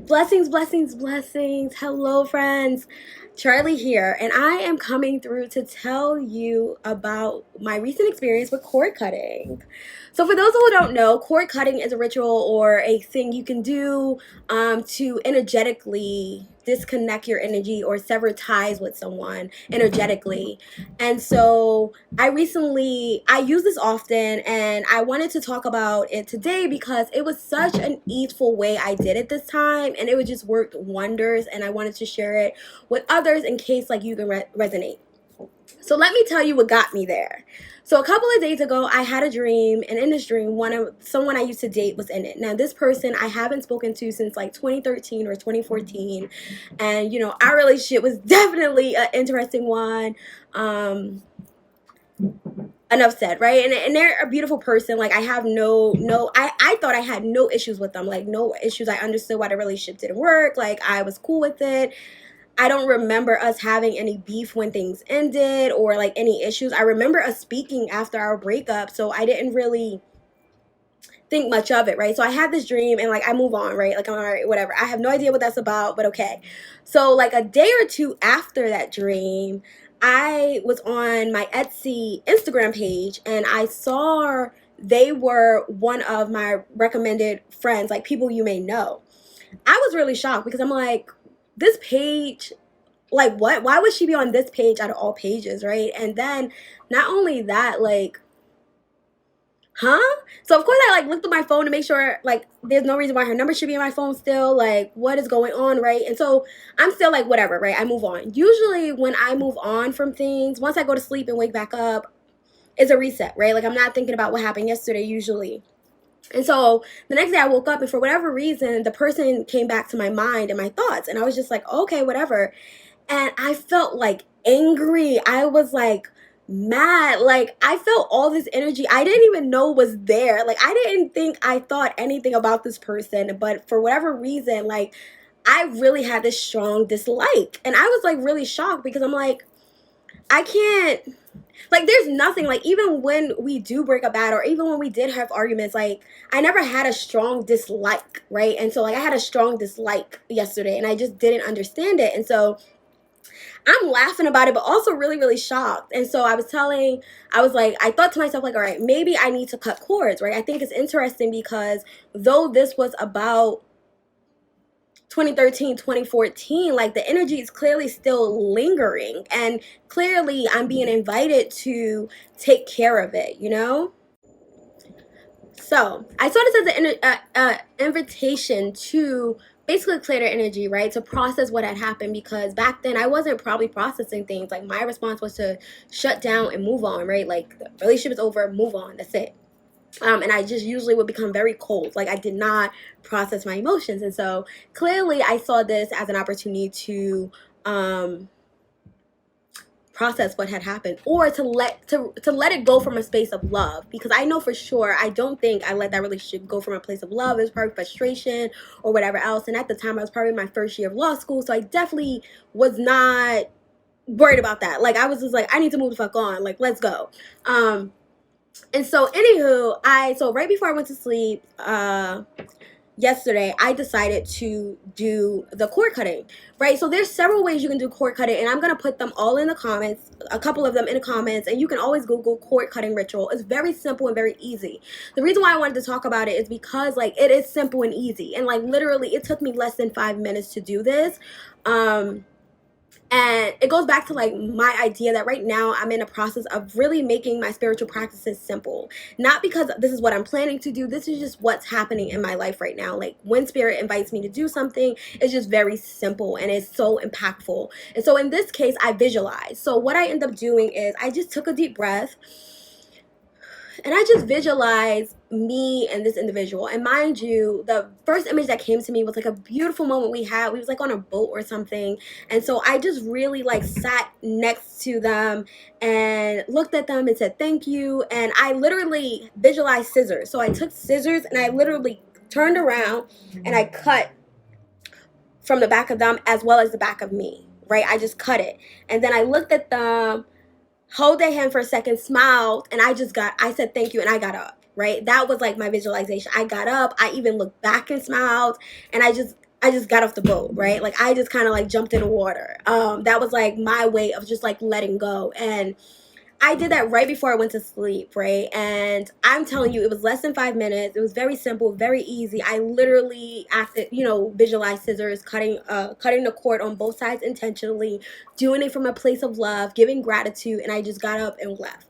Blessings, blessings, blessings. Hello, friends. Charlie here, and I am coming through to tell you about my recent experience with cord cutting. So, for those who don't know, cord cutting is a ritual or a thing you can do to energetically disconnect your energy or sever ties with someone energetically. And so, I use this often, and I wanted to talk about it today because it was such an easeful way I did it this time, and it would just worked wonders, and I wanted to share it with others in case like you can resonate. So let me tell you what got me there. So a couple of days ago, I had a dream, and in this dream, someone I used to date was in it. Now, this person I haven't spoken to since like 2013 or 2014, and our relationship was definitely an interesting one. Enough said, right? And they're a beautiful person. Like, I have I thought I had no issues with them, like no issues. I understood why the relationship didn't work. Like, I was cool with it. I don't remember us having any beef when things ended or like any issues. I remember us speaking after our breakup, so I didn't really think much of it, right? So I had this dream, and like I move on, right? Like, I'm all right, whatever. I have no idea what that's about, but okay. So like a day or two after that dream, I was on my Etsy Instagram page, and I saw they were one of my recommended friends, like people you may know. I was really shocked because I'm like, this page, like, what? Why would she be on this page out of all pages, right? And then not only that, like, huh? So of course I like looked at my phone to make sure like there's no reason why her number should be in my phone still. Like, what is going on, right? And so I'm still like, whatever, right? I move on. Usually when I move on from things, once I go to sleep and wake back up, it's a reset, right? Like, I'm not thinking about what happened yesterday usually. And so the next day I woke up, and for whatever reason, the person came back to my mind and my thoughts, and I was just like, okay, whatever. And I felt like angry. I was like mad. Like, I felt all this energy I didn't even know was there. Like, I didn't think I thought anything about this person, but for whatever reason, like, I really had this strong dislike. And I was like really shocked because I'm like, I can't, like, there's nothing, like, even when we do break up bad or even when we did have arguments, like, I never had a strong dislike, right? And so like I had a strong dislike yesterday, and I just didn't understand it. And so I'm laughing about it, but also really, really shocked. And so I was like, I thought to myself, like, all right, maybe I need to cut cords, right? I think it's interesting because though this was about 2013, 2014, like the energy is clearly still lingering. And clearly I'm being invited to take care of it, you know? So I saw this as an invitation to basically clear their energy, right? To process what had happened, because back then I wasn't probably processing things. Like, my response was to shut down and move on, right? Like, the relationship is over, move on, that's it. And I just usually would become very cold. Like, I did not process my emotions. And so clearly I saw this as an opportunity to process what had happened, or to let it go from a space of love, because I know for sure I don't think I let that relationship go from a place of love. It was probably frustration or whatever else. And at the time I was probably in my first year of law school, so I definitely was not worried about that. Like, I was just like, I need to move the fuck on, like, let's go. And so anywho, so right before I went to sleep yesterday, I decided to do the cord cutting, right? So there's several ways you can do cord cutting, and I'm going to put them all in the comments, a couple of them in the comments, and you can always Google cord cutting ritual. It's very simple and very easy. The reason why I wanted to talk about it is because, like, it is simple and easy, and like literally it took me less than 5 minutes to do this. And it goes back to like my idea that right now I'm in a process of really making my spiritual practices simple. Not because this is what I'm planning to do. This is just what's happening in my life right now. Like, when spirit invites me to do something, it's just very simple and it's so impactful. And so in this case, I visualize. So what I end up doing is I just took a deep breath, and I just visualized me and this individual. And mind you, the first image that came to me was like a beautiful moment we had. We was like on a boat or something. And so I just really like sat next to them and looked at them and said thank you. And I literally visualized scissors. So I took scissors and I literally turned around and I cut from the back of them as well as the back of me, right? I just cut it. And then I looked at them, hold their hand for a second, smiled, and I said thank you, and I got up, right? That was like my visualization. I got up, I even looked back and smiled, and I I just got off the boat, right? Like I just kind of like jumped in the water. That was like my way of just like letting go. And I did that right before I went to sleep, right? And I'm telling you, it was less than 5 minutes. It was very simple, very easy. I literally acted, visualized scissors, cutting the cord on both sides intentionally, doing it from a place of love, giving gratitude, and I just got up and left.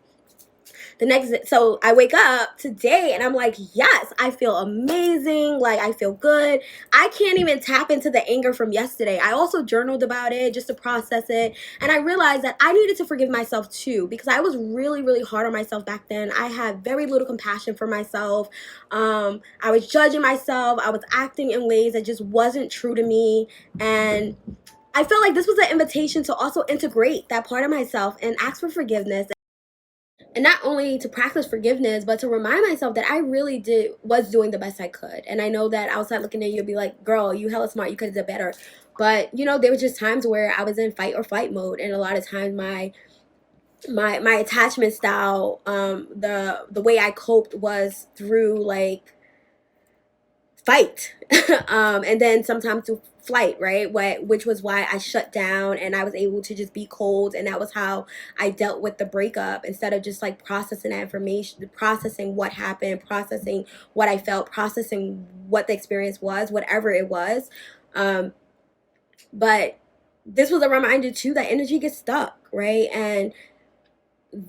So I wake up today and I'm like, yes, I feel amazing. Like I feel good. I can't even tap into the anger from yesterday. I also journaled about it just to process it. And I realized that I needed to forgive myself too, because I was really, really hard on myself back then. I had very little compassion for myself. I was judging myself. I was acting in ways that just wasn't true to me. And I felt like this was an invitation to also integrate that part of myself and ask for forgiveness. And not only to practice forgiveness, but to remind myself that I really was doing the best I could. And I know that outside looking at you, you'll be like, girl, you hella smart, you could have done better. But there were just times where I was in fight or flight mode, and a lot of times my attachment style, the way I coped was through like fight, and then sometimes to flight, right? Which was why I shut down and I was able to just be cold, and that was how I dealt with the breakup, instead of just like processing that information, processing what happened, processing what I felt, processing what the experience was, whatever it was. But this was a reminder too that energy gets stuck, right? And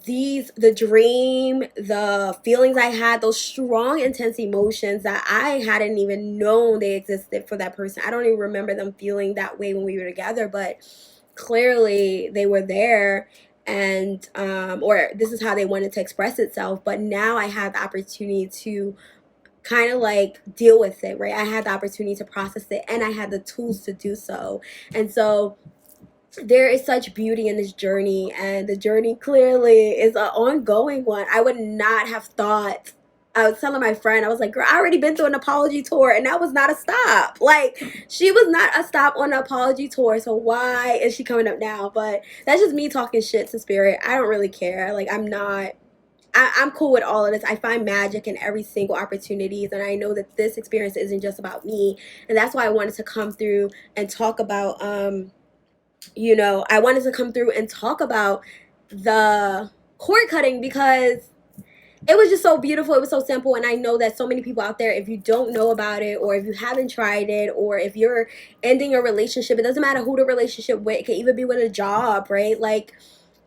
the dream, the feelings I had, those strong, intense emotions that I hadn't even known they existed for that person. I don't even remember them feeling that way when we were together, but clearly they were there, and or this is how they wanted to express itself. But now I have the opportunity to kind of like deal with it, right? I had the opportunity to process it, and I had the tools to do so. And so there is such beauty in this journey, and the journey clearly is an ongoing one. I would not have thought. I was telling my friend, I was like, girl, I already been through an apology tour, and that was not a stop. Like, she was not a stop on the apology tour, so why is she coming up now? But that's just me talking shit to spirit. I don't really care. Like, I'm cool with all of this. I find magic in every single opportunities, and I know that this experience isn't just about me, and that's why I wanted to come through and talk about I wanted to come through and talk about the cord cutting, because it was just so beautiful. It was so simple. And I know that so many people out there, if you don't know about it, or if you haven't tried it, or if you're ending a relationship, it doesn't matter who the relationship with. It can even be with a job, right? Like,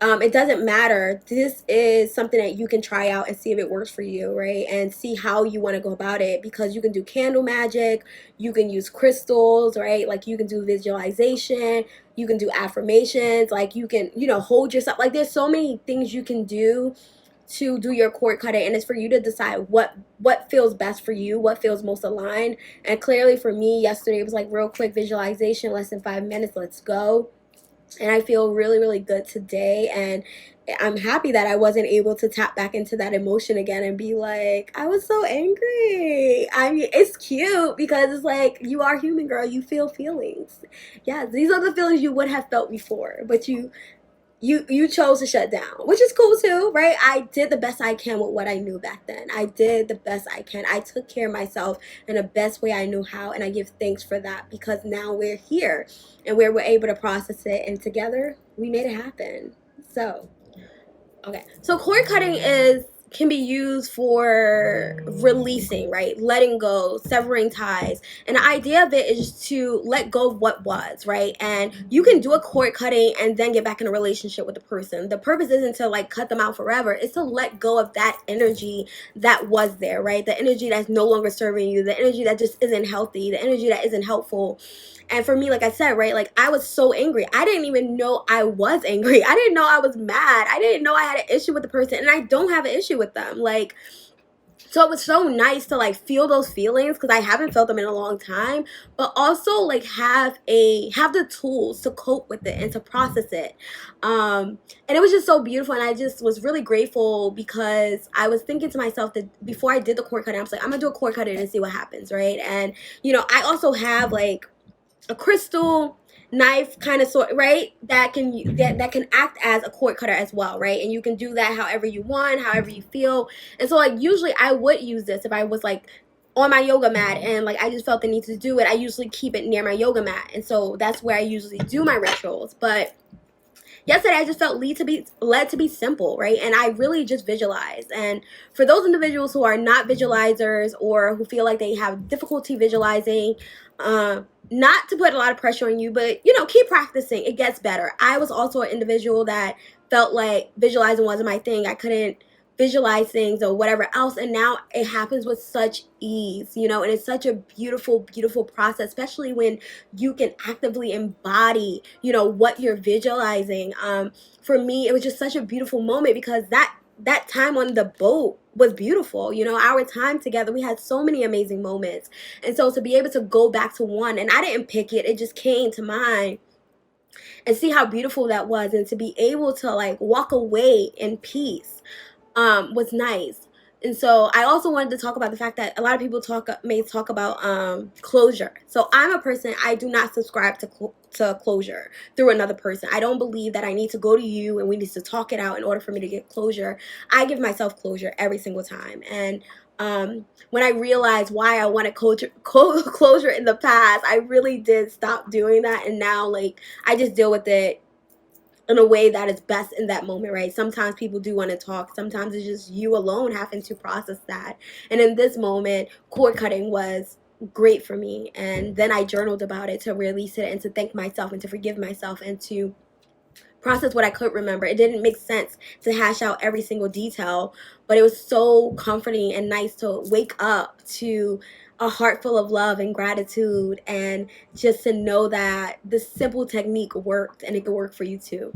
it doesn't matter. This is something that you can try out and see if it works for you, right? And see how you want to go about it, because you can do candle magic, you can use crystals, right? Like, you can do visualization, you can do affirmations, like you can, hold yourself. Like, there's so many things you can do to do your cord cutting, and it's for you to decide what feels best for you, what feels most aligned. And clearly for me, yesterday it was like real quick visualization, less than 5 minutes, let's go. And I feel really, really good today. And I'm happy that I wasn't able to tap back into that emotion again and be like, I was so angry. I mean, it's cute because it's like, you are human, girl. You feel feelings. Yeah, these are the feelings you would have felt before, but you chose to shut down, which is cool too, right? I did the best I can with what I knew back then. I did the best I can. I took care of myself in the best way I knew how, and I give thanks for that, because now we're here and we're able to process it, and together we made it happen. So, okay. So cord cutting can be used for releasing, right? Letting go, severing ties. And the idea of it is to let go of what was, right? And you can do a cord cutting and then get back in a relationship with the person. The purpose isn't to like cut them out forever. It's to let go of that energy that was there, right? The energy that's no longer serving you, the energy that just isn't healthy, the energy that isn't helpful. And for me, like I said, right, like I was so angry. I didn't even know I was angry. I didn't know I was mad. I didn't know I had an issue with the person, and I don't have an issue with them. Like, so it was so nice to like feel those feelings, because I haven't felt them in a long time, but also like have the tools to cope with it and to process it. And it was just so beautiful, and I just was really grateful, because I was thinking to myself that before I did the cord cutting, I was like, I'm gonna do a cord cutting and see what happens, right? And I also have like a crystal knife kind of sort, right, that can act as a cord cutter as well, right? And you can do that however you want, however you feel. And so like usually I would use this if I was like on my yoga mat, and like I just felt the need to do it. I usually keep it near my yoga mat, and so that's where I usually do my rituals. But yesterday I just felt led to be simple, right? And I really just visualized. And for those individuals who are not visualizers or who feel like they have difficulty visualizing, not to put a lot of pressure on you, but you know, keep practicing. It gets better. I was also an individual that felt like visualizing wasn't my thing. I couldn't visualize things or whatever else, and now it happens with such ease, you know. And it's such a beautiful, beautiful process, especially when you can actively embody, you know, what you're visualizing. For me, it was just such a beautiful moment because that time on the boat was beautiful. You know, our time together, we had so many amazing moments. And so to be able to go back to one, and I didn't pick it, it just came to mind, and see how beautiful that was, and to be able to like walk away in peace was nice. And so I also wanted to talk about the fact that a lot of people may talk about closure. So I'm a person, I do not subscribe to closure through another person. I don't believe that I need to go to you and we need to talk it out in order for me to get closure. I give myself closure every single time. And when I realized why I wanted closure in the past, I really did stop doing that. And now, like, I just deal with it in a way that is best in that moment, right? Sometimes people do want to talk. Sometimes it's just you alone having to process that. And in this moment, cord cutting was great for me. And then I journaled about it to release it and to thank myself and to forgive myself and to process what I could remember. It didn't make sense to hash out every single detail, but it was so comforting and nice to wake up to a heart full of love and gratitude, and just to know that this simple technique worked and it could work for you too.